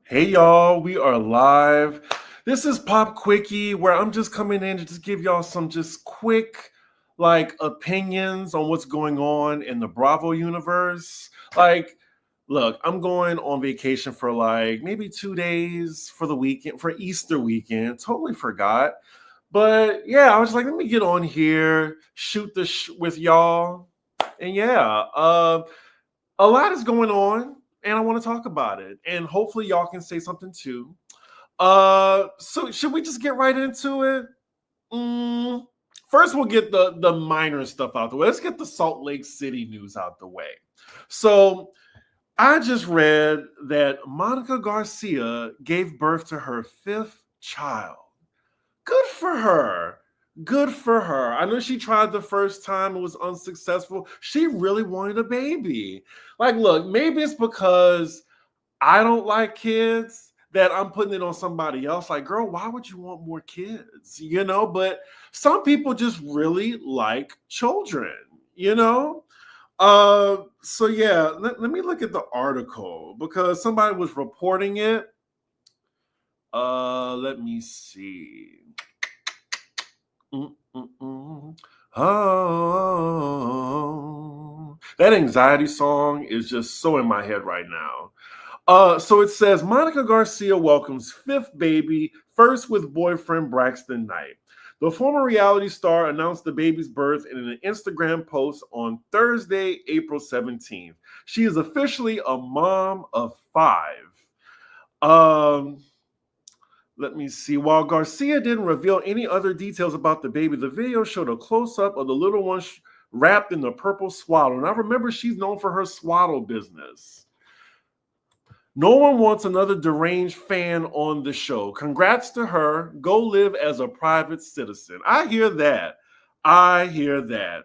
Hey y'all, we are live. This is Pop Quickie, where I'm just coming in to just give y'all some just quick opinions on what's going on in the Bravo universe. Look, I'm going on vacation for maybe 2 days for the weekend, for Easter weekend. Totally forgot. But yeah, I was like, let me get on here, shoot this with y'all. And a lot is going on, and I want to talk about it. And hopefully, y'all can say something too. So should we just get right into it? Mm, First, we'll get the minor stuff out the way. Let's get the Salt Lake City news out the way. So I just read that Monica Garcia gave birth to her fifth child. Good for her. Good for her. I know she tried the first time, it was unsuccessful. She really wanted a baby. Look, maybe it's because I don't like kids that I'm putting it on somebody else. Like, girl, why would you want more kids? But some people just really like children, you know? So yeah, let me look at the article because somebody was reporting it. Let me see. Oh, that anxiety song is just so in my head right now. So it says Monica Garcia welcomes fifth baby, first with boyfriend Braxton Knight. The former reality star announced the baby's birth in an Instagram post on Thursday, April 17th. She is officially a mom of five. Let me see. While Garcia didn't reveal any other details about the baby, the video showed a close-up of the little one wrapped in the purple swaddle. And I remember she's known for her swaddle business. No one wants another deranged fan on the show. Congrats to her. Go live as a private citizen. I hear that. I hear that.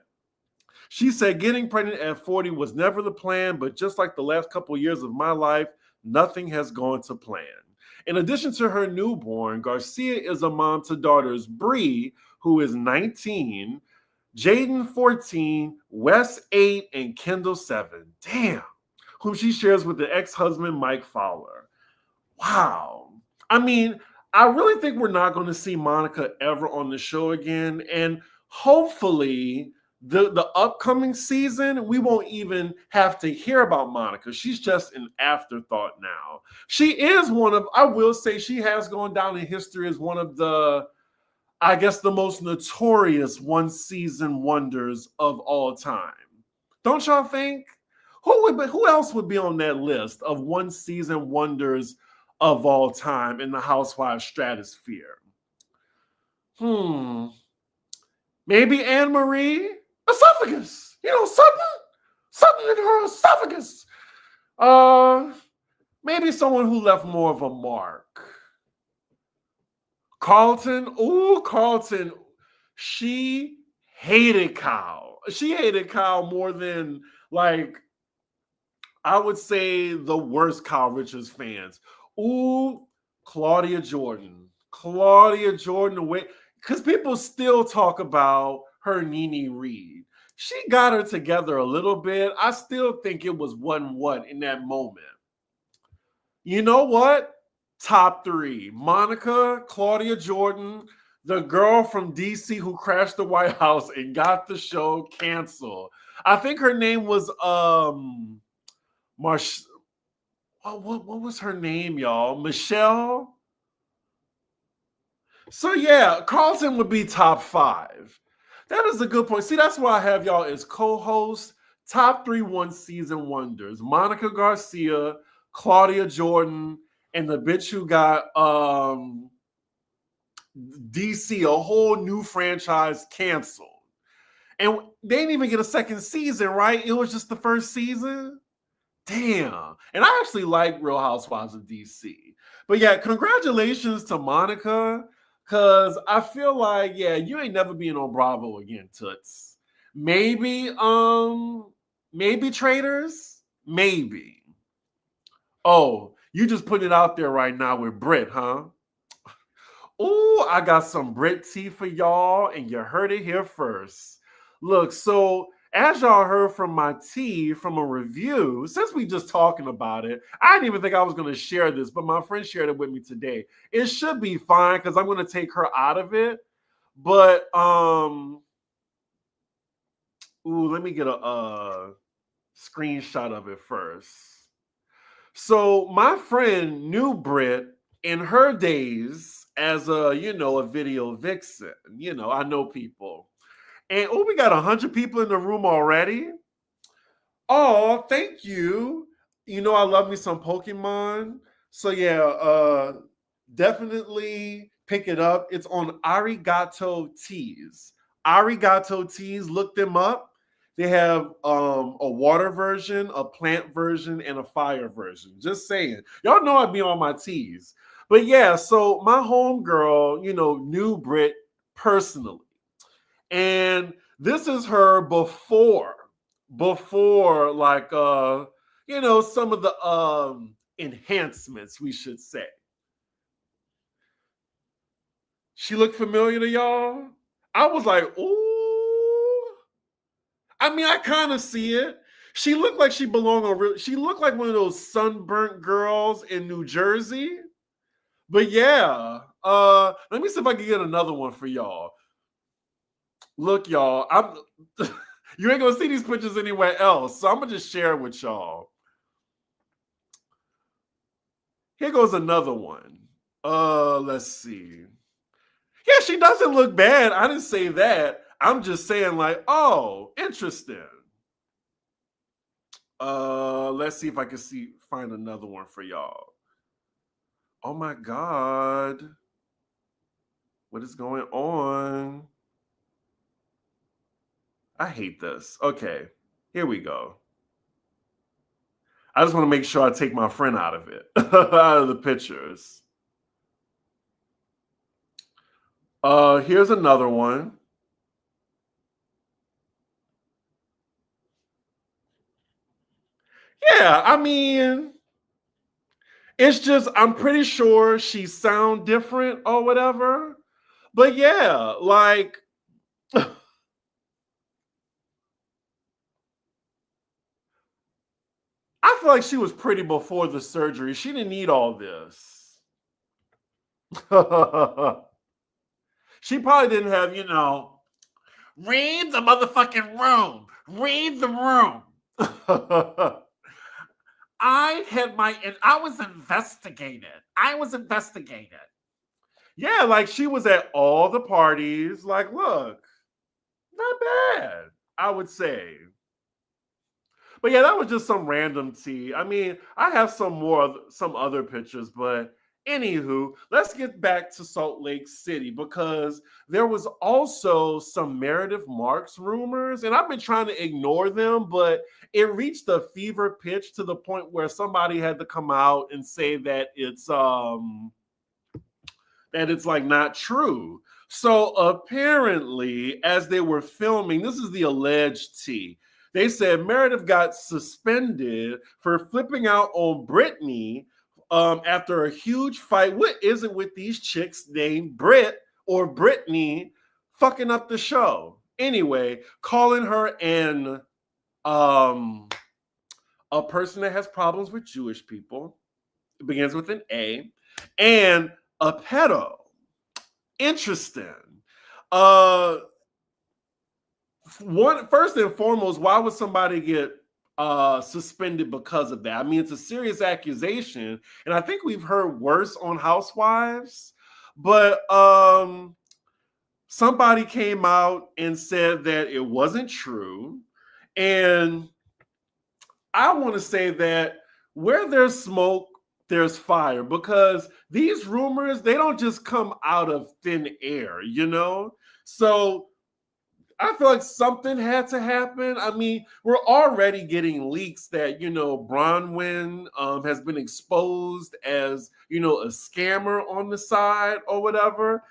She said getting pregnant at 40 was never the plan, but just like the last couple of years of my life, nothing has gone to plan. In addition to her newborn, Garcia is a mom to daughters Bree, who is 19, Jaden 14, Wes 8, and Kendall 7. Damn. Whom she shares with the ex-husband Mike Fowler. Wow. I mean, I really think we're not going to see Monica ever on the show again. And hopefully the upcoming season, we won't even have to hear about Monica. She's just an afterthought now. She is I will say she has gone down in history as one of the, I guess, the most notorious one-season wonders of all time. Don't y'all think? Who else would be on that list of one-season wonders of all time in the Housewives stratosphere? Maybe Anne Marie? Esophagus. Something in her esophagus. Maybe someone who left more of a mark. Carlton. Ooh, Carlton. She hated Kyle. She hated Kyle more than, I would say, the worst Kyle Richards fans. Ooh, Claudia Jordan. Claudia Jordan, because people still talk about her Nene Reed. She got her together a little bit. I still think it was 1-1 in that moment. You know what? Top three. Monica, Claudia Jordan, the girl from DC who crashed the White House and got the show canceled. I think her name was what was her name, y'all? Michelle? So yeah, Carlton would be top five. That is a good point. See, that's why I have y'all as co-hosts. Top 3 one-season wonders. Monica Garcia, Claudia Jordan, and the bitch who got DC, a whole new franchise, canceled. And they didn't even get a second season, right? It was just the first season. Damn. And I actually like Real Housewives of DC. But yeah, congratulations to Monica. Cause I feel like, yeah, you ain't never being on Bravo again, Toots. Maybe Traders? Maybe. Oh, you just put it out there right now with Brit, huh? Ooh, I got some Brit tea for y'all, and you heard it here first. Look, so as y'all heard from my tea from a review, since we just talking about it, I didn't even think I was going to share this, but my friend shared it with me today. It should be fine because I'm going to take her out of it. But let me get a screenshot of it first. So my friend knew Britt in her days as a video vixen. I know people. And we got 100 people in the room already. Oh, thank you. I love me some Pokemon. So yeah, definitely pick it up. It's on Arigato Teas. Arigato Teas, look them up. They have a water version, a plant version, and a fire version. Just saying. Y'all know I'd be on my teas. But yeah, so my homegirl, knew Britt personally. And this is her before like some of the enhancements, we should say. She looked familiar to y'all? I was like, ooh. I mean, I kind of see it. She looked like she belonged on she looked like one of those sunburnt girls in New Jersey. But yeah, let me see if I can get another one for y'all. Look, y'all, you ain't gonna see these pictures anywhere else, so I'm gonna just share it with y'all. Here goes another one. Let's see. Yeah, she doesn't look bad. I didn't say that. I'm just saying, like, oh, interesting. Let's see if I can find another one for y'all. Oh my God. What is going on? I hate this. Okay, here we go. I just want to make sure I take my friend out of it, out of the pictures. Here's another one. Yeah, I mean, it's just, I'm pretty sure she sound different or whatever. But yeah, like, I feel like she was pretty before the surgery. She didn't need all this. She probably didn't have, read the motherfucking room. Read the room. I was investigated. Yeah, like she was at all the parties. Like, look, not bad, I would say. But yeah, that was just some random tea. I mean, I have some other pictures, but anywho, let's get back to Salt Lake City because there was also some Meredith Marks rumors, and I've been trying to ignore them, but it reached a fever pitch to the point where somebody had to come out and say that it's like not true. So apparently, as they were filming, this is the alleged tea. They said Meredith got suspended for flipping out on Brittany after a huge fight. What is it with these chicks named Britt or Brittany fucking up the show? Anyway, calling her a person that has problems with Jewish people. It begins with an A. And a pedo. Interesting. First and foremost, why would somebody get suspended because of that? I mean, it's a serious accusation, and I think we've heard worse on Housewives, but somebody came out and said that it wasn't true. And I want to say that where there's smoke, there's fire, because these rumors, they don't just come out of thin air, So I feel like something had to happen. I mean, we're already getting leaks that, Bronwyn has been exposed as, a scammer on the side or whatever.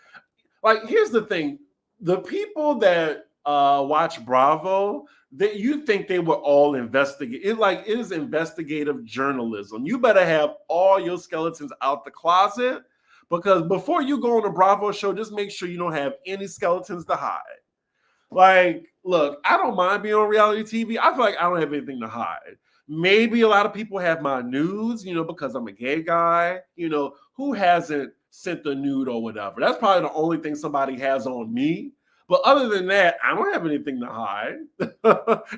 Like, here's the thing. The people that watch Bravo, you think they were all investigate. It is investigative journalism. You better have all your skeletons out the closet, because before you go on a Bravo show, just make sure you don't have any skeletons to hide. Like, look, I don't mind being on reality TV. I feel like I don't have anything to hide. Maybe a lot of people have my nudes, because I'm a gay guy. Who hasn't sent the nude or whatever? That's probably the only thing somebody has on me. But other than that, I don't have anything to hide.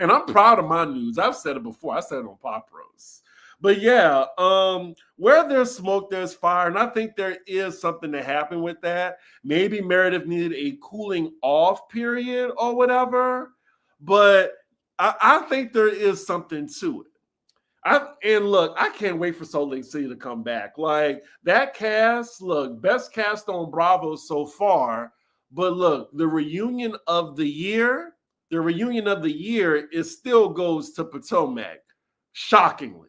And I'm proud of my nudes. I've said it before. I said it on Pop Roast. But yeah, where there's smoke, there's fire. And I think there is something to happen with that. Maybe Meredith needed a cooling off period or whatever. But I think there is something to it. And look, I can't wait for Salt Lake City to come back. Like that cast, look, best cast on Bravo so far. But look, the reunion of the year is still goes to Potomac. Shockingly.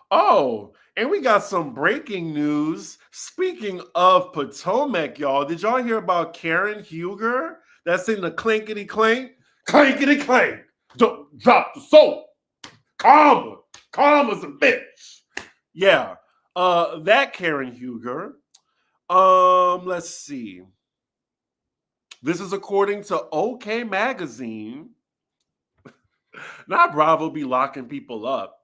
Oh, and we got some breaking news. Speaking of Potomac, y'all, did y'all hear about Karen Huger? That's in the clankety clank. Clankety clank. Drop the soap. Karma's a bitch. Yeah. That Karen Huger. Let's see. This is according to OK Magazine. Not Bravo be locking people up.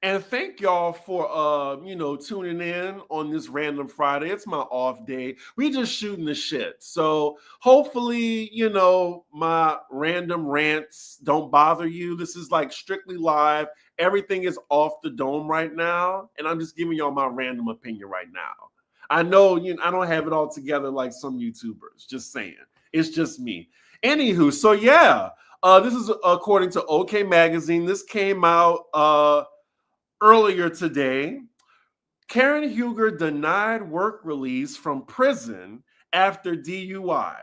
And thank y'all for tuning in on this random Friday. It's my off day. We just shooting the shit. So hopefully, my random rants don't bother you. This is like strictly live. Everything is off the dome right now. And I'm just giving y'all my random opinion right now. I know I don't have it all together like some YouTubers. Just saying. It's just me. Anywho, so yeah. This is according to OK Magazine. This came out earlier today. Karen Huger denied work release from prison after DUI.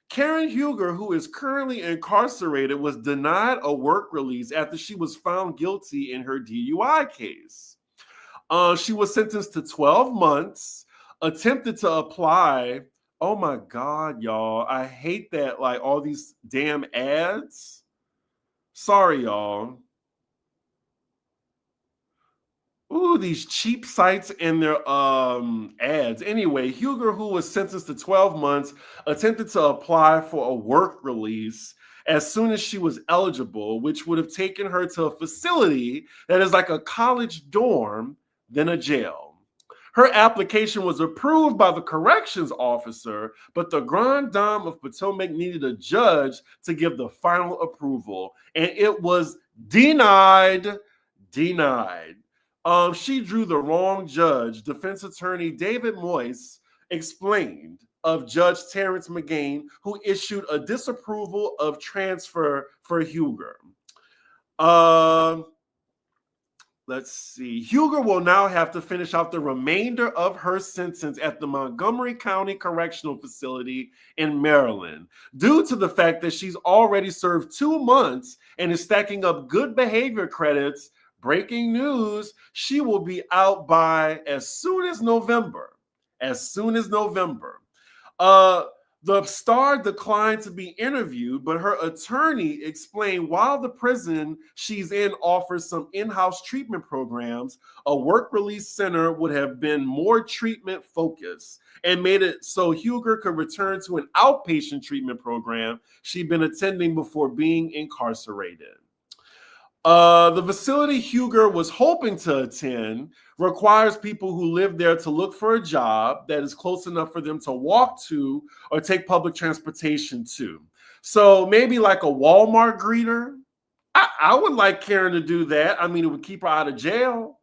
Karen Huger, who is currently incarcerated, was denied a work release after she was found guilty in her DUI case. She was sentenced to 12 months, attempted to apply. Oh my God, y'all. I hate that, like all these damn ads. Sorry, y'all. Ooh, these cheap sites and their ads. Anyway, Huger, who was sentenced to 12 months, attempted to apply for a work release as soon as she was eligible, which would have taken her to a facility that is like a college dorm, then a jail. Her application was approved by the corrections officer, but the Grand Dame of Potomac needed a judge to give the final approval, and it was denied. She drew the wrong judge. Defense attorney David Moyes explained of Judge Terrence McGain, who issued a disapproval of transfer for Huger. Let's see. Huger will now have to finish out the remainder of her sentence at the Montgomery County Correctional Facility in Maryland, due to the fact that she's already served 2 months and is stacking up good behavior credits. Breaking news, she will be out by as soon as November. The star declined to be interviewed, but her attorney explained while the prison she's in offers some in-house treatment programs, a work release center would have been more treatment focused and made it so Huger could return to an outpatient treatment program she'd been attending before being incarcerated. The facility Huger was hoping to attend requires people who live there to look for a job that is close enough for them to walk to or take public transportation to. So maybe like a Walmart greeter. I would like Karen to do that. I mean, it would keep her out of jail.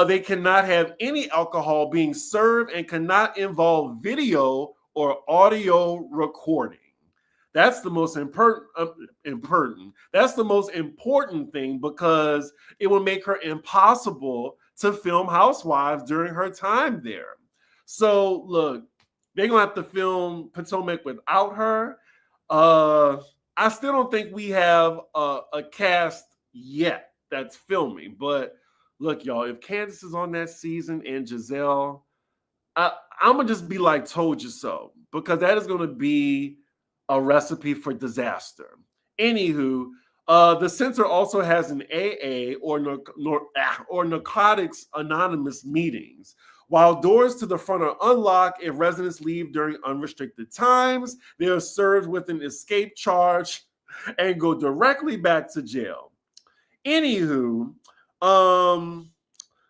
They cannot have any alcohol being served and cannot involve video or audio recording. That's the most important. That's the most important thing, because it will make her impossible to film Housewives during her time there. So look, they're gonna have to film Potomac without her. I still don't think we have a cast yet that's filming. But look, y'all, if Candace is on that season and Giselle, I'm gonna just be like, told you so, because that is gonna be a recipe for disaster. Anywho, the center also has an AA or Narcotics Anonymous meetings, While doors to the front are unlocked, if residents leave during unrestricted times, they are served with an escape charge and go directly back to jail. Anywho,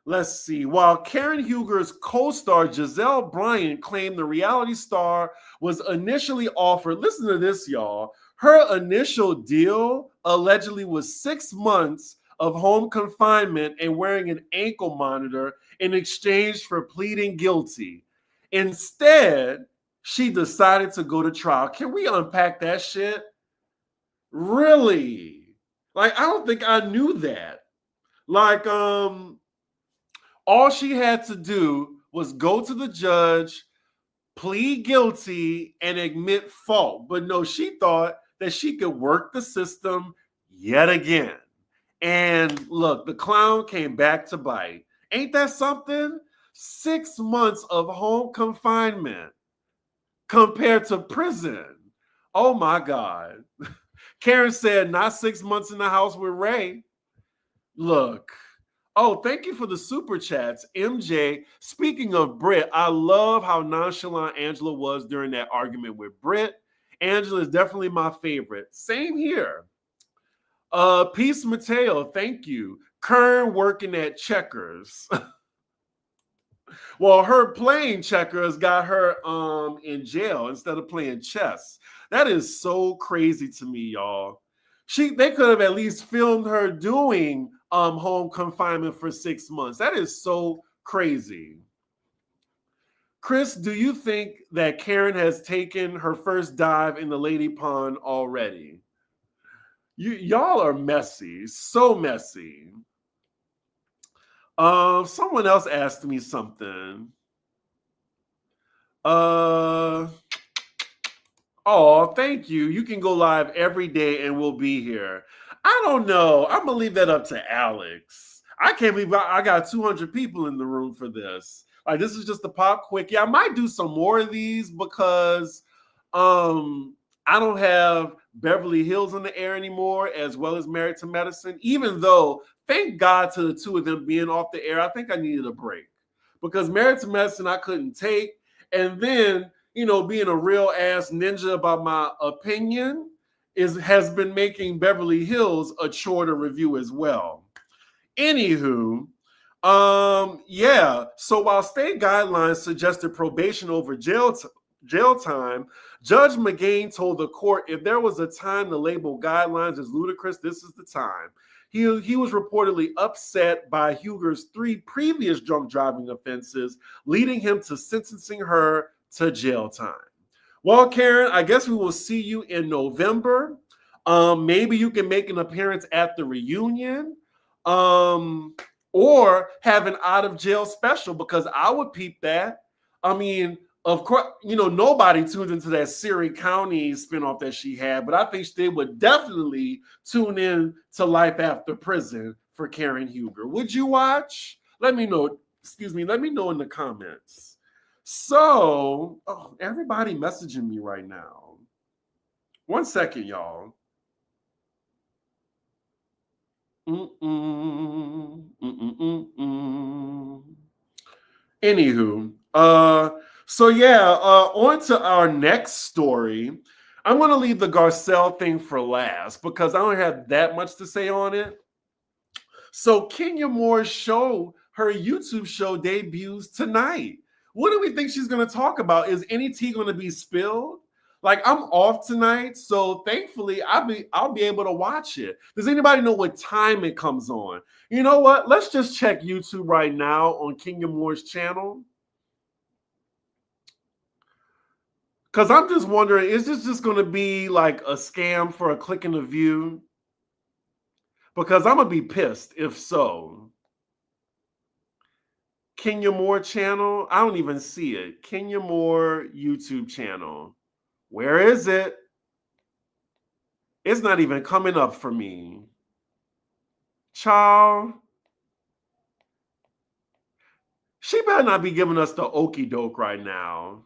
let's see. While Karen Huger's co-star Giselle Bryant claimed the reality star was initially offered, listen to this, y'all. Her initial deal allegedly was 6 months of home confinement and wearing an ankle monitor in exchange for pleading guilty. Instead, she decided to go to trial. Can we unpack that shit? Really? Like, I don't think I knew that. Like, all she had to do was go to the judge, plead guilty, and admit fault. But no, she thought that she could work the system yet again. And look, the clown came back to bite. Ain't that something? 6 months of home confinement compared to prison. Oh my God. Karen said, not 6 months in the house with Ray. Look. Oh, thank you for the super chats. MJ, speaking of Britt, I love how nonchalant Angela was during that argument with Britt. Angela is definitely my favorite. Same here. Peace Mateo, thank you. Kern working at Checkers. Well, her playing checkers got her in jail instead of playing chess. That is so crazy to me, y'all. They could have at least filmed her doing home confinement for 6 months. That is so crazy. Chris, do you think that Karen has taken her first dive in the lady pond already? Y'all are messy, so messy. Someone else asked me something. Oh, thank you. You can go live every day and we'll be here. I don't know. I'm gonna leave that up to Alex. I can't believe I got 200 people in the room for this. Like, this is just a pop quickie. I might do some more of these because I don't have Beverly Hills in the air anymore, as well as Married to Medicine, even though, thank God to the two of them being off the air, I think I needed a break. Because Married to Medicine, I couldn't take. And then, being a real ass ninja about my opinion has been making Beverly Hills a chore to review as well. Anywho, yeah. So while state guidelines suggested probation over jail time, Judge McGain told the court if there was a time to label guidelines as ludicrous, this is the time. He was reportedly upset by Huger's 3 previous drunk driving offenses, leading him to sentencing her to jail time. Well, Karen, I guess we will see you in November. Maybe you can make an appearance at the reunion, or have an out of jail special, because I would peep that. I mean, of course, nobody tuned into that Surrey County spinoff that she had, but I think they would definitely tune in to Life After Prison for Karen Huger. Would you watch? Let me know. Let me know in the comments. So, everybody messaging me right now. 1 second, y'all. Anywho, so yeah, on to our next story. I'm going to leave the Garcelle thing for last because I don't have that much to say on it. So Kenya Moore's show, her YouTube show, debuts tonight. What do we think she's going to talk about? Is any tea going to be spilled? Like, I'm off tonight, so thankfully I'll be able to watch it. Does anybody know what time it comes on? You know what? Let's just check YouTube right now on Kenya Moore's channel. Because I'm just wondering, is this just going to be like a scam for a click and a view? Because I'm going to be pissed if so. Kenya Moore channel? I don't even see it. Kenya Moore YouTube channel. Where is it? It's not even coming up for me. Child. She better not be giving us the okie doke right now.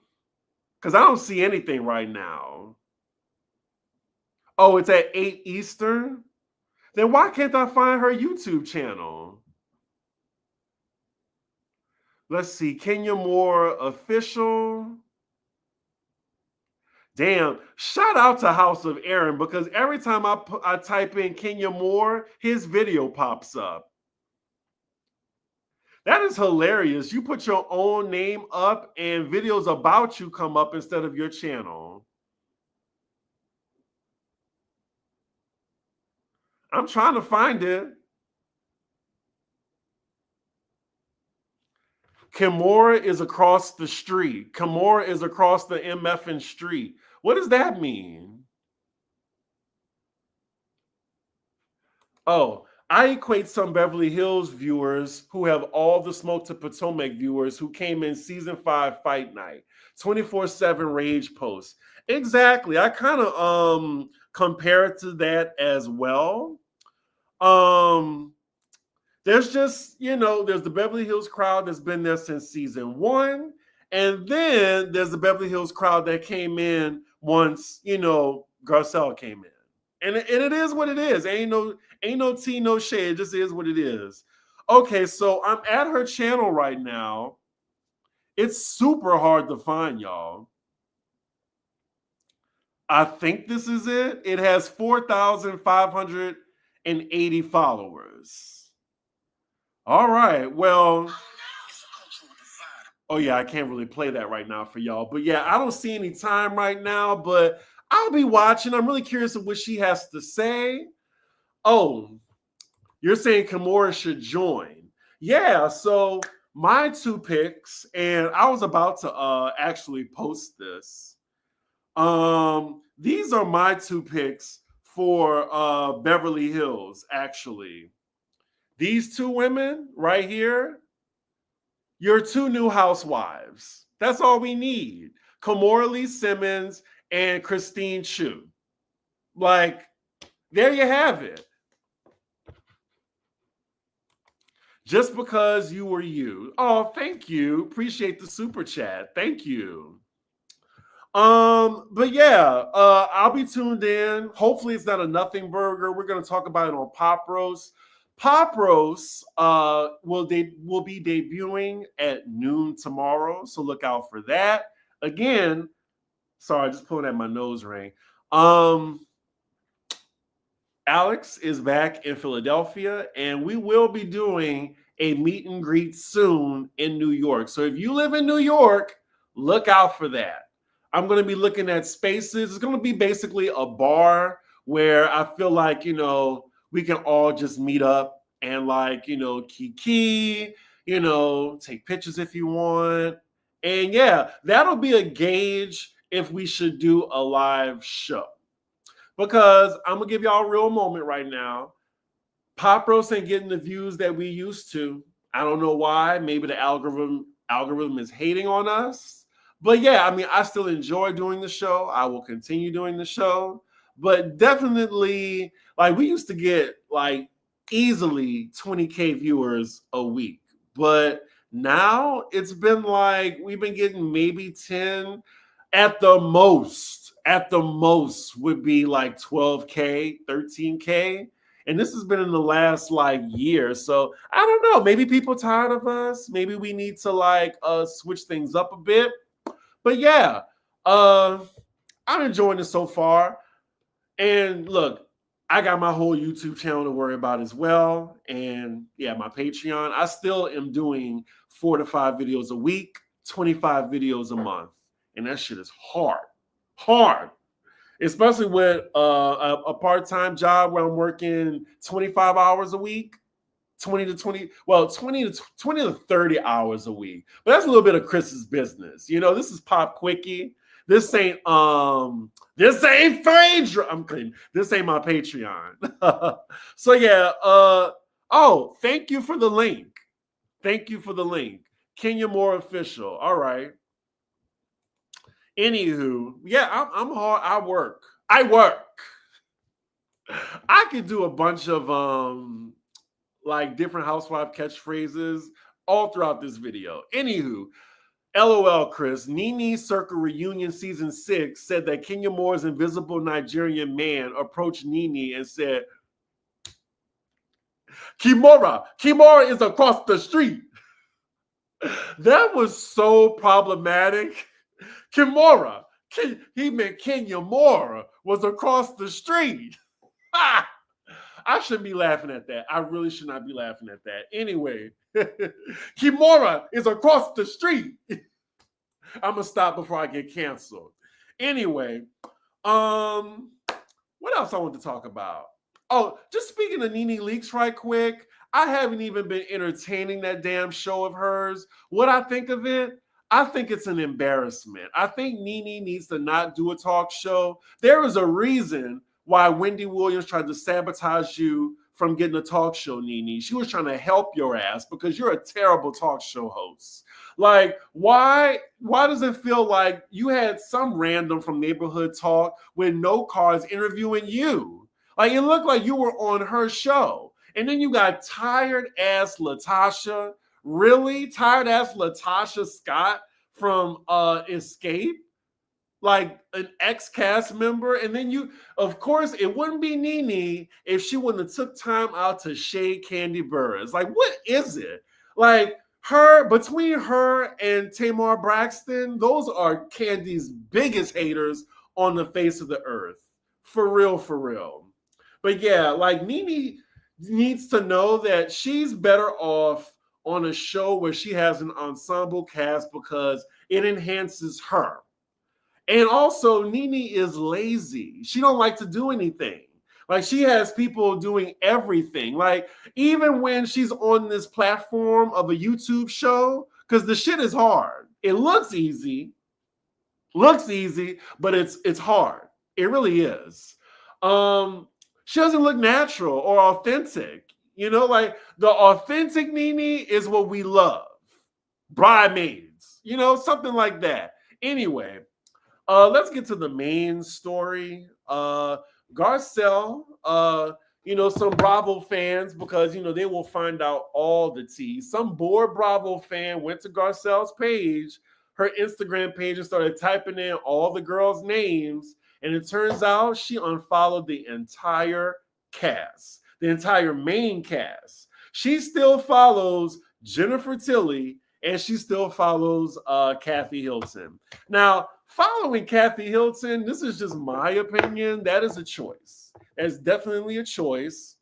Because I don't see anything right now. Oh, it's at 8 Eastern? Then why can't I find her YouTube channel? Let's see. Kenya Moore official. Damn. Shout out to House of Aaron because every time I type in Kenya Moore, his video pops up. That is hilarious. You put your own name up and videos about you come up instead of your channel. I'm trying to find it. Kimora is across the street. Kimora is across the MFN street. What does that mean? Oh, I equate some Beverly Hills viewers who have all the smoke to Potomac viewers who came in season 5 fight night, 24/7 rage posts. Exactly. I kind of compare it to that as well. There's just, there's the Beverly Hills crowd that's been there since season 1. And then there's the Beverly Hills crowd that came in once, Garcelle came in. And it is what it is. Ain't no tea, no shade. It just is what it is. Okay, so I'm at her channel right now. It's super hard to find, y'all. I think this is it. It has 4,580 followers. All right, well. Oh, yeah, I can't really play that right now for y'all. But yeah, I don't see any time right now, but I'll be watching. I'm really curious of what she has to say. Oh, you're saying Kimora should join. Yeah, so my 2 picks, and I was about to actually post this. These are my 2 picks for Beverly Hills, actually. These 2 women right here, your 2 new housewives. That's all we need. Kimora Lee Simmons and Christine Chu. Like, there you have it. Just because you were you. Oh, thank you. Appreciate the super chat. Thank you. But yeah, I'll be tuned in. Hopefully it's not a nothing burger. We're going to talk about it on Pop Roast. Pop Roast will be debuting at noon tomorrow, so look out for that. Again, sorry, just pulling at my nose ring. Alex is back in Philadelphia, and we will be doing a meet and greet soon in New York. So if you live in New York, look out for that. I'm going to be looking at spaces. It's going to be basically a bar where I feel like, we can all just meet up and kiki, take pictures if you want. And yeah, that'll be a gauge if we should do a live show. Because I'm going to give y'all a real moment right now. Pop Roast ain't getting the views that we used to. I don't know why. Maybe the algorithm is hating on us. But yeah, I still enjoy doing the show. I will continue doing the show. But definitely, we used to get easily 20K viewers a week. But now it's been we've been getting maybe 10 at the most would be 12K, 13K. And this has been in the last year. So I don't know. Maybe people tired of us. Maybe we need to switch things up a bit. But yeah, I'm enjoying it so far. And look, I got my whole YouTube channel to worry about as well. And yeah, my Patreon. I still am doing 4 to 5 videos a week, 25 videos a month. And that shit is hard. Especially with a part-time job where I'm working 25 hours a week, 20 to 30 hours a week. But that's a little bit of Chris's business. This is Pop Quickie. This ain't Phaedra. I'm kidding. This ain't my Patreon. So yeah, thank you for the link. Kenya Moore official. All right. Anywho, yeah, I'm hard. I work. I could do a bunch of different housewife catchphrases all throughout this video. Anywho, LOL, Chris. Nene Circle Reunion Season 6 said that Kenya Moore's invisible Nigerian man approached Nene and said, Kimora is across the street. That was so problematic. Kimora, he meant Kenya Mora was across the street. Ha! I shouldn't be laughing at that. I really should not be laughing at that. Anyway, Kimora is across the street. I'm gonna stop before I get canceled. Anyway, what else I want to talk about? Oh, just speaking of Nene Leakes right quick, I haven't even been entertaining that damn show of hers. What I think of it, I think it's an embarrassment. I think Nene needs to not do a talk show. There is a reason why Wendy Williams tried to sabotage you from getting a talk show, Nene. She was trying to help your ass because you're a terrible talk show host. Like, why does it feel like you had some random from Neighborhood Talk with no cars interviewing you? Like, it looked like you were on her show. And then you got tired ass Latasha. Really? Tired ass Latasha Scott from Escape? Like an ex-cast member. And then you, of course, it wouldn't be Nene if she wouldn't have took time out to shade Candy Burris. Like, what is it? Like, between her and Tamar Braxton, those are Candy's biggest haters on the face of the earth. For real, for real. But yeah, like Nene needs to know that she's better off on a show where she has an ensemble cast because it enhances her. And also, Nene is lazy. She don't like to do anything. Like, she has people doing everything. Like, even when she's on this platform of a YouTube show, because the shit is hard. It looks easy, but it's hard. It really is. She doesn't look natural or authentic. You know, like the authentic Nene is what we love. Bridemaids, you know, something like that. Anyway, let's get to the main story. Garcelle, some Bravo fans, because, they will find out all the tea. Some bored Bravo fan went to Garcelle's page, her Instagram page, and started typing in all the girls' names. And it turns out she unfollowed the entire cast, the entire main cast. She still follows Jennifer Tilly, and she still follows Kathy Hilton. Now, following Kathy Hilton, this is just my opinion. That is a choice. That's definitely a choice,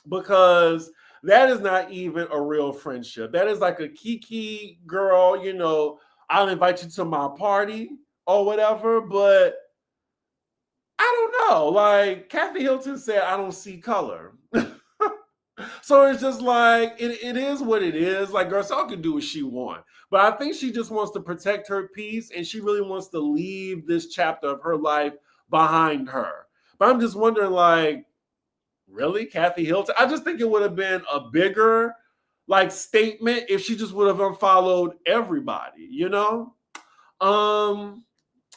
because that is not even a real friendship. That is like a Kiki girl, I'll invite you to my party or whatever, but I don't know. Like, Kathy Hilton said, I don't see color. So it's just like, it is what it is. Like, Garcelle can do what she wants. But I think she just wants to protect her peace, and she really wants to leave this chapter of her life behind her. But I'm just wondering, like, really, Kathy Hilton? I just think it would have been a bigger, like, statement if she just would have unfollowed everybody,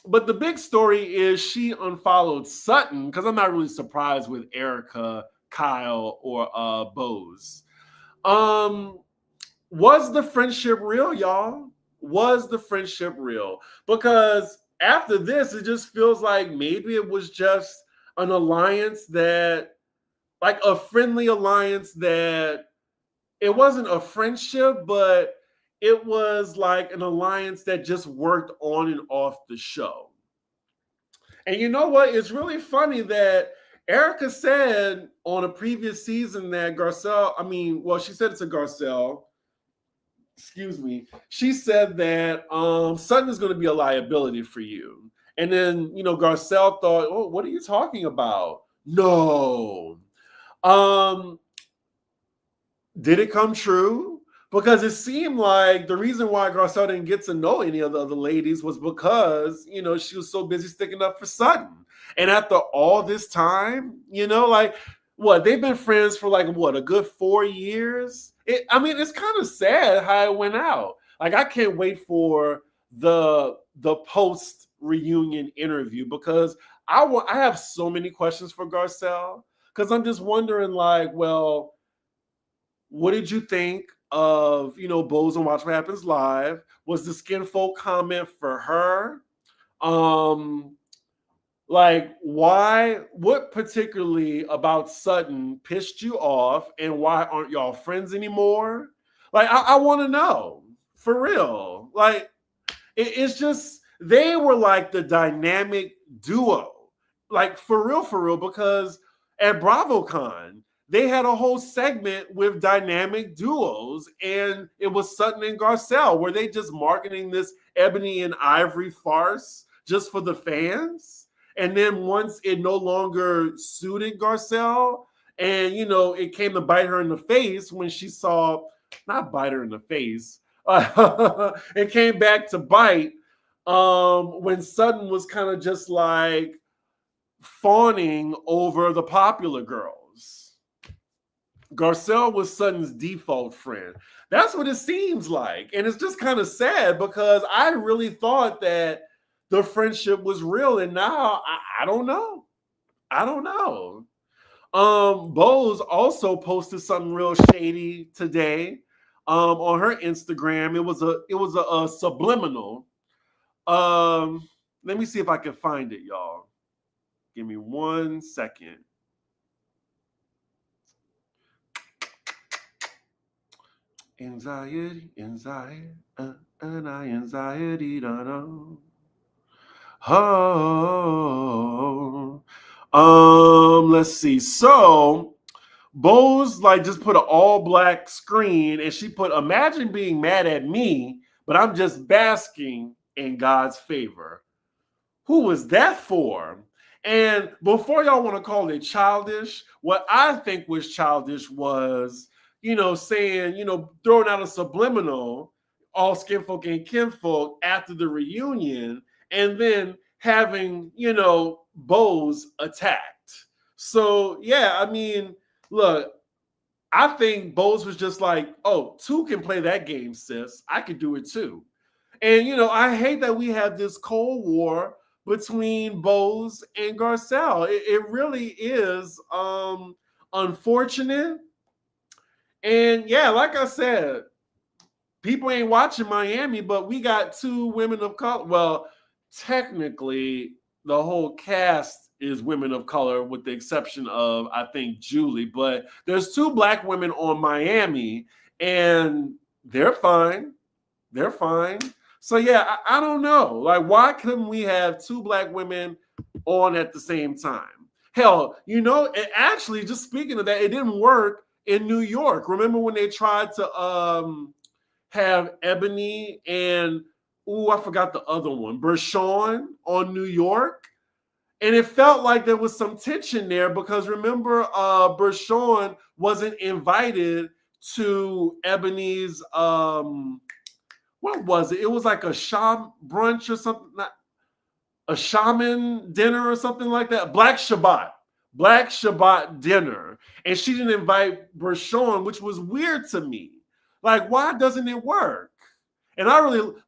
But the big story is she unfollowed Sutton, because I'm not really surprised with Erica, Kyle, or Bose. Was the friendship real, y'all? Was the friendship real? Because after this, it just feels like maybe it was just an alliance that, like a friendly alliance that, it wasn't a friendship, but it was like an alliance that just worked on and off the show. And you know what? It's really funny that Erica said on a previous season that she said it to Garcelle. Excuse me. She said that Sutton is going to be a liability for you. And then, Garcelle thought, oh, what are you talking about? No. Did it come true? Because it seemed like the reason why Garcelle didn't get to know any of the other ladies was because, she was so busy sticking up for Sutton. And after all this time, they've been friends for a good 4 years? It's kind of sad how it went out. Like, I can't wait for the post-reunion interview, because I have so many questions for Garcelle, because I'm just wondering, what did you think of, Bose and Watch What Happens Live? Was the skinfolk comment for her? What particularly about Sutton pissed you off, and why aren't y'all friends anymore? I want to know. For real. Like, it's just, they were like the dynamic duo. Like, for real, because at BravoCon, they had a whole segment with dynamic duos, and it was Sutton and Garcelle. Were they just marketing this Ebony and Ivory farce just for the fans? And then once it no longer suited Garcelle, and it came to bite her in the face when she saw, not bite her in the face, it came back to bite when Sutton was kind of just like fawning over the popular girls. Garcelle was Sutton's default friend. That's what it seems like. And it's just kind of sad because I really thought that the friendship was real. And now I don't know. I don't know. Bose also posted something real shady today on her Instagram. It was a subliminal. Let me see if I can find it, y'all. Give me 1 second. Anxiety, da-da. Let's see. So Bose like just put an all black screen, and she put, imagine being mad at me, but I'm just basking in God's favor. Who was that for? And before y'all want to call it childish, what I think was childish was, saying, throwing out a subliminal, all skinfolk and kinfolk after the reunion, and then having, Bose attacked. So, yeah, I mean, look, I think Bose was just like, oh, two can play that game, sis. I could do it too. And, I hate that we have this Cold War between Bose and Garcelle. It really is unfortunate. And yeah, like I said, people ain't watching Miami, but we got two women of color. Well, technically, the whole cast is women of color with the exception of, I think, Julie. But there's two black women on Miami, and they're fine. They're fine. So yeah, I don't know. Like, why couldn't we have two black women on at the same time? Hell, actually, just speaking of that, it didn't work in New York. Remember when they tried to have Ebony and, I forgot the other one, Bershawn on New York? And it felt like there was some tension there because remember, Bershawn wasn't invited to Ebony's, what was it? It was like a sham brunch or something, not a shaman dinner or something like that. Black Shabbat dinner. And she didn't invite Bershawn, which was weird to me. Like, why doesn't it work? And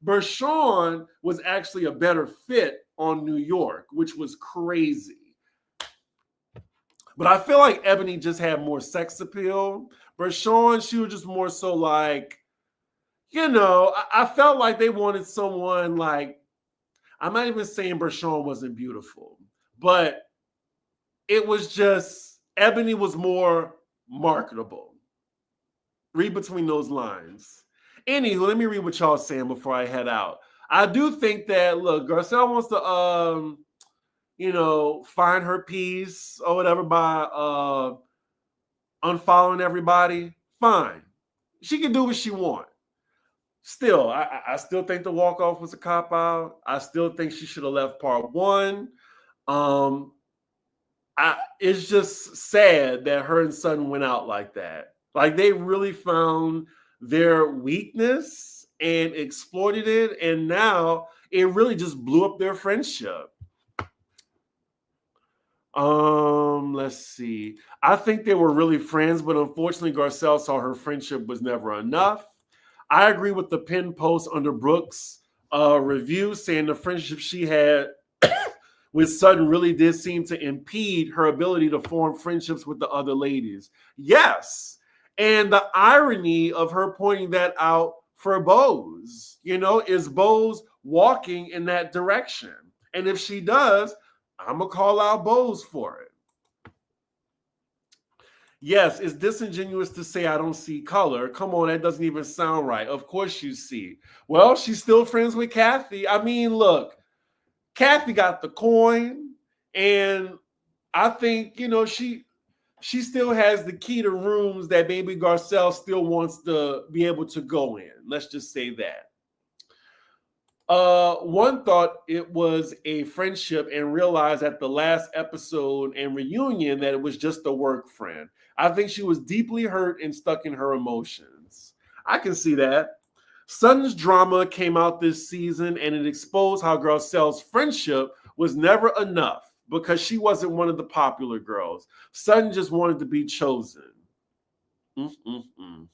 Bershawn was actually a better fit on New York, which was crazy. But I feel like Ebony just had more sex appeal. Bershawn, she was just more so like, I felt like they wanted someone like, I'm not even saying Bershawn wasn't beautiful, but it was just, Ebony was more marketable. Read between those lines. Anywho, let me read what y'all saying before I head out. I do think that, look, Garcelle wants to, find her peace or whatever by unfollowing everybody. Fine. She can do what she wants. Still, I still think the walk-off was a cop-out. I still think she should have left part one. It's just sad that her and Sutton went out like that. Like, they really found their weakness and exploited it, and now it really just blew up their friendship. Let's see. I think they were really friends, but unfortunately, Garcelle saw her friendship was never enough. I agree with the pin post under Brooks' review, saying the friendship she had with Sutton really did seem to impede her ability to form friendships with the other ladies. Yes. And the irony of her pointing that out for Bose, is Bose walking in that direction? And if she does, I'm going to call out Bose for it. Yes, it's disingenuous to say I don't see color. Come on, that doesn't even sound right. Of course you see. Well, she's still friends with Kathy. I mean, look, Kathy got the coin, and I think, she still has the key to rooms that maybe Garcelle still wants to be able to go in. Let's just say that. One thought it was a friendship and realized at the last episode and reunion that it was just a work friend. I think she was deeply hurt and stuck in her emotions. I can see that. Sutton's drama came out this season and it exposed how Garcelle's friendship was never enough because she wasn't one of the popular girls. Sutton just wanted to be chosen. Mm-mm-mm.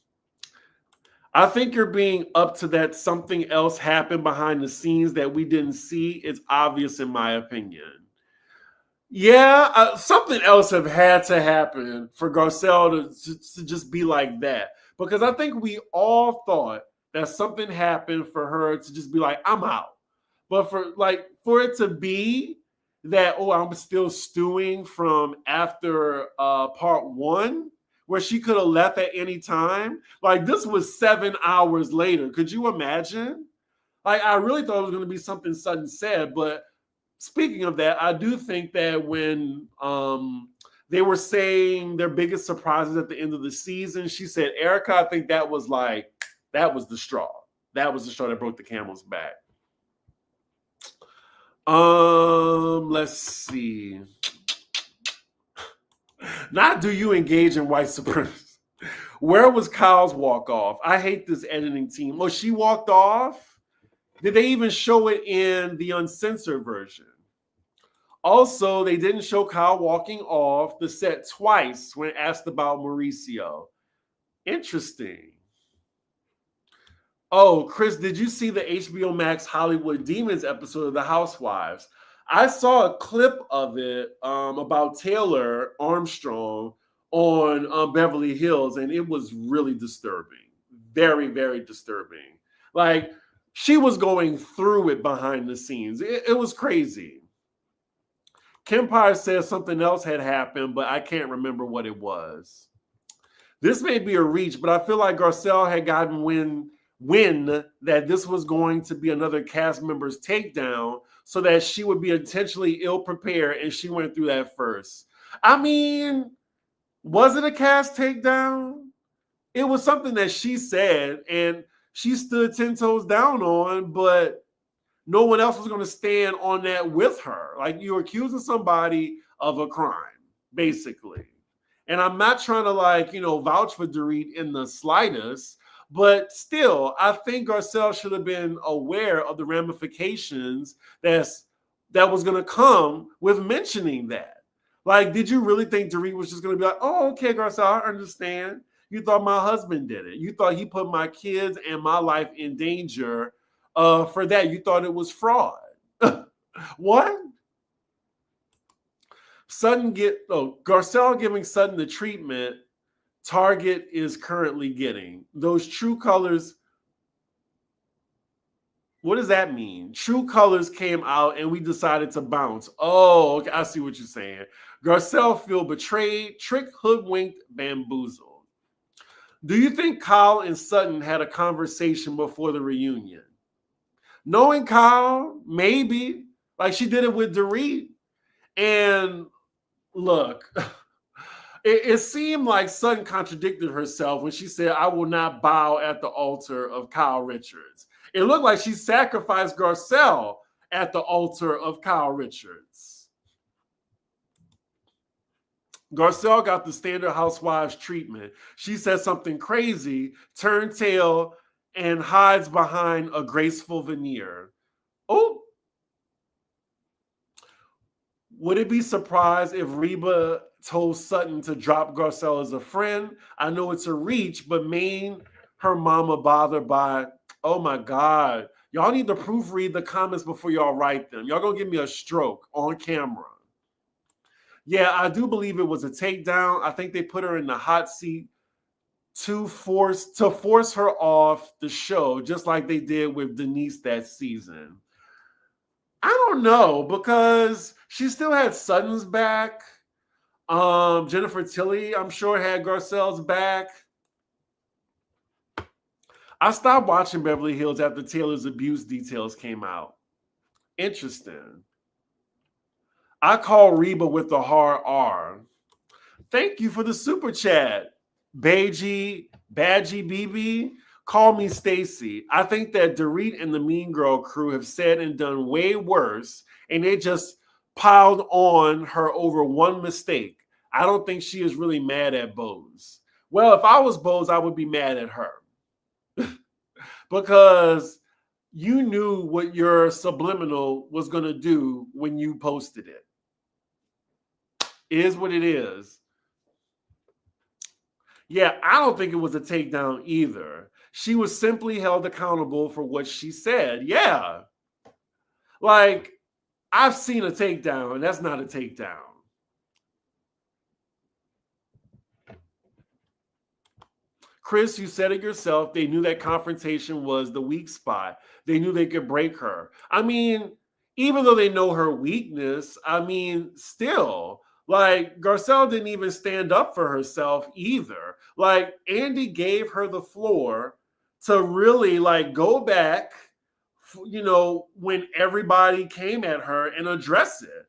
I think you're being up to that something else happened behind the scenes that we didn't see. It's obvious in my opinion. Yeah, something else have had to happen for Garcelle to just be like that. Because I think we all thought that something happened for her to just be like, I'm out. But for it to be that, oh, I'm still stewing from after part one, where she could have left at any time. Like, this was 7 hours later. Could you imagine? Like, I really thought it was going to be something Sutton said. But speaking of that, I do think that when they were saying their biggest surprises at the end of the season, she said, Erica, I think that was the straw. That was the straw that broke the camel's back. Let's see. Not do you engage in white supremacy. Where was Kyle's walk off? I hate this editing team. Oh, she walked off? Did they even show it in the uncensored version? Also, they didn't show Kyle walking off the set twice when asked about Mauricio. Interesting. Oh, Chris, did you see the HBO Max Hollywood Demons episode of The Housewives? I saw a clip of it about Taylor Armstrong on Beverly Hills, and it was really disturbing. Very, very disturbing. Like, she was going through it behind the scenes. It was crazy. Kempire says something else had happened, but I can't remember what it was. This may be a reach, but I feel like Garcelle had gotten wind that this was going to be another cast member's takedown so that she would be intentionally ill-prepared, and she went through that first. I mean, was it a cast takedown? It was something that she said, and she stood 10 toes down on, but no one else was going to stand on that with her. Like, you're accusing somebody of a crime, basically. And I'm not trying to, vouch for Dorit in the slightest, but still, I think Garcelle should have been aware of the ramifications that was going to come with mentioning that. Like, did you really think Dorit was just going to be like, oh, okay, Garcelle, I understand. You thought my husband did it. You thought he put my kids and my life in danger for that. You thought it was fraud. What? Garcelle giving Sutton the treatment Target is currently getting. Those true colors. What does that mean? True colors came out and we decided to bounce. Oh, okay, I see what you're saying. Garcelle feel betrayed, tricked, hoodwinked, bamboozled. Do you think Kyle and Sutton had a conversation before the reunion? Knowing Kyle, maybe. Like, she did it with Dorit. And look, it seemed like Sutton contradicted herself when she said, I will not bow at the altar of Kyle Richards. It looked like she sacrificed Garcelle at the altar of Kyle Richards. Garcelle got the standard Housewives treatment. She said something crazy, turned tail, and hides behind a graceful veneer. Oh. Would it be surprised if Reba told Sutton to drop Garcelle as a friend? I know it's a reach, but made her mama bothered by, oh my God. Y'all need to proofread the comments before y'all write them. Y'all gonna give me a stroke on camera. Yeah, I do believe it was a takedown. I think they put her in the hot seat to force her off the show, just like they did with Denise that season. I don't know, because she still had Sutton's back. Jennifer Tilly, I'm sure, had Garcelle's back. I stopped watching Beverly Hills after Taylor's abuse details came out. Interesting. I call Reba with the hard R. Thank you for the super chat. Badgie BB, call me Stacy. I think that Dorit and the Mean Girl crew have said and done way worse, and they just piled on her over one mistake. I don't think she is really mad at Bose. Well, if I was Bose, I would be mad at her. Because you knew what your subliminal was going to do when you posted it. It is what it is. Yeah, I don't think it was a takedown either. She was simply held accountable for what she said. Yeah. Like, I've seen a takedown, and that's not a takedown. Chris, you said it yourself. They knew that confrontation was the weak spot. They knew they could break her. I mean, even though they know her weakness, I mean, still, like, Garcelle didn't even stand up for herself either. Like, Andy gave her the floor to really, like, go back, you know, when everybody came at her and address it.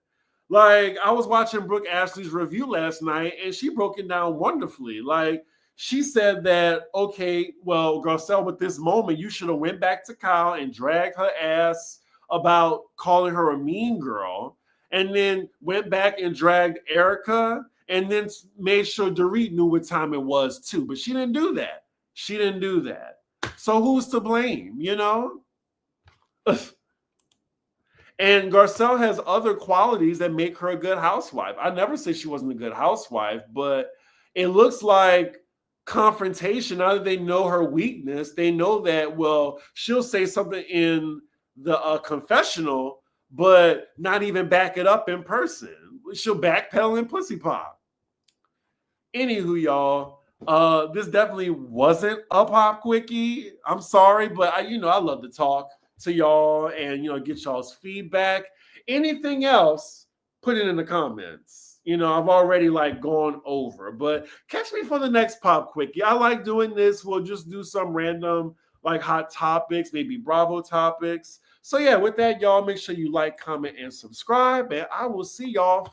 Like, I was watching Brooke Ashley's review last night, and she broke it down wonderfully. Like, she said that, okay, well, Garcelle, with this moment, you should have went back to Kyle and dragged her ass about calling her a mean girl, and then went back and dragged Erica, and then made sure Dorit knew what time it was too. But she didn't do that. She didn't do that. So who's to blame, you know? And Garcelle has other qualities that make her a good housewife. I never say she wasn't a good housewife, but it looks like confrontation. Now that they know her weakness, they know that, well, she'll say something in the confessional, but not even back it up in person. She'll backpedal and pussy pop. Anywho, y'all, this definitely wasn't a pop quickie. I'm sorry, but I love to talk to y'all and get y'all's feedback. Anything else, put it in the comments. I've already gone over, but catch me for the next pop quickie. I like doing this. We'll just do some random hot topics, maybe Bravo topics. So yeah, with that, y'all, make sure you like, comment, and subscribe, and I will see y'all for